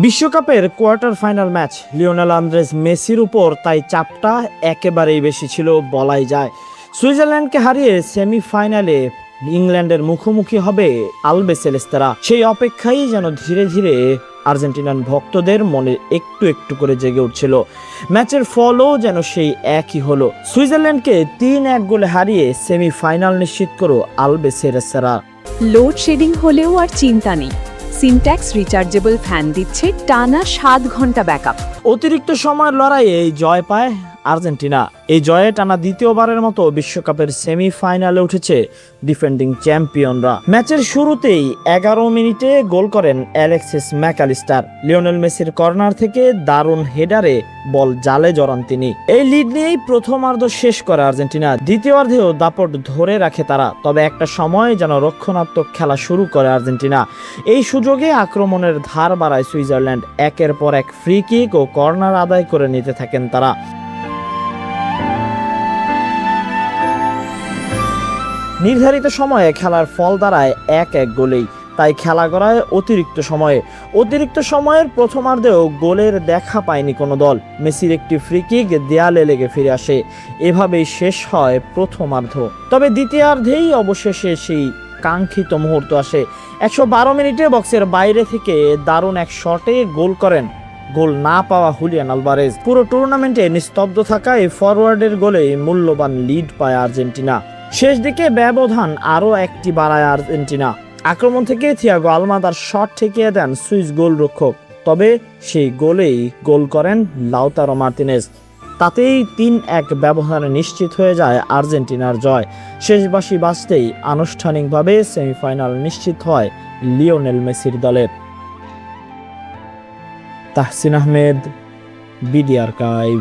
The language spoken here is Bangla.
বিশ্বকাপের quarter final match Lionel Andres মেসির উপর তাই চাপটা একেবারেই বেশি ছিল বলাই যায়। সুইজারল্যান্ডকে হারিয়ে সেমিফাইনালে ইংল্যান্ডের মুখোমুখি হবে আলবিসেলেস্তেরা। সেই অপেক্ষাই যেন ধীরে ধীরে আর্জেন্টিনান ভক্তদের মনে একটু একটু করে জেগে উঠছিল। ম্যাচের ফলও যেন সেই একই হলো। সুইজারল্যান্ডকে 3-1 গোলে হারিয়ে সেমিফাইনাল নিশ্চিত করো আলবিসেলেস্তেরা। লোডশেডিং হলেও আর চিন্তা নেই, সিনট্যাক্স রিচার্জেবল ফ্যান দিচ্ছে টানা 7 ঘন্টা ব্যাকআপ। অতিরিক্ত সময়ের লড়াইয়ে এই জয় পায় আর্জেন্টিনা। এই জয়ে টানা দ্বিতীয়বারের মতো বিশ্বকাপের সেমিফাইনালে উঠেছে ডিফেন্ডিং চ্যাম্পিয়নরা। ম্যাচের শুরুতেই 11 মিনিটে গোল করেন অ্যালেক্সিস ম্যাকালিস্টার। লিওনেল মেসির কর্নার থেকে দারুণ হেডারে বল জালে জড়ান তিনি। এই লিড নিয়েই প্রথমার্ধ শেষ করে আর্জেন্টিনা। দ্বিতীয়ার্ধেও দাপট ধরে রাখে তারা, তবে একটা সময় যেন রক্ষণাত্মক খেলা শুরু করে আর্জেন্টিনা। এই সুযোগে আক্রমণের ধার বাড়ায় সুইজারল্যান্ড। একের পর এক ফ্রি কিক ও কর্নার আদায় করে নিতে থাকেন তারা। নির্ধারিত সময়ে খেলার ফল দাঁড়ায় 1-1 গোলেই, তাই খেলা গড়ায় অতিরিক্ত সময়ের প্রথমার্ধেও গোলের দেখা পায়নি কোনো দল। মেসির একটি ফ্রি কিক দেয়ালে লেগে ফিরে আসে। এভাবেই শেষ হয় প্রথমার্ধ। তবে দ্বিতীয়ার্ধেই অবশেষে সেই কাঙ্ক্ষিত মুহূর্ত আসে। 112 মিনিটে বক্সের বাইরে থেকে দারুণ এক শটে গোল করেন গোল না পাওয়া হুলিয়ান আলভারেজ। পুরো টুর্নামেন্টে নিস্তব্ধ থাকা এই ফরওয়ার্ডের গোলে মূল্যবান লিড পায় আর্জেন্টিনা। শেষ দিকে ব্যবধান আরও একটি বাড়ায় আর্জেন্টিনা। আক্রমণ থেকে থিয়াগো আলমাদার শট ঠেকিয়ে দেন সুইস গোলরক্ষক, তবে সেই গোলেই গোল করেন লাউতারো মার্তিনেজ। তাতেই 3-1 ব্যবধানে নিশ্চিত হয়ে যায় আর্জেন্টিনার জয়। শেষ বাঁশি বাজতেই আনুষ্ঠানিকভাবে সেমিফাইনাল নিশ্চিত হয় লিওনেল মেসির দলের। Tahsin Ahmed, BD archive.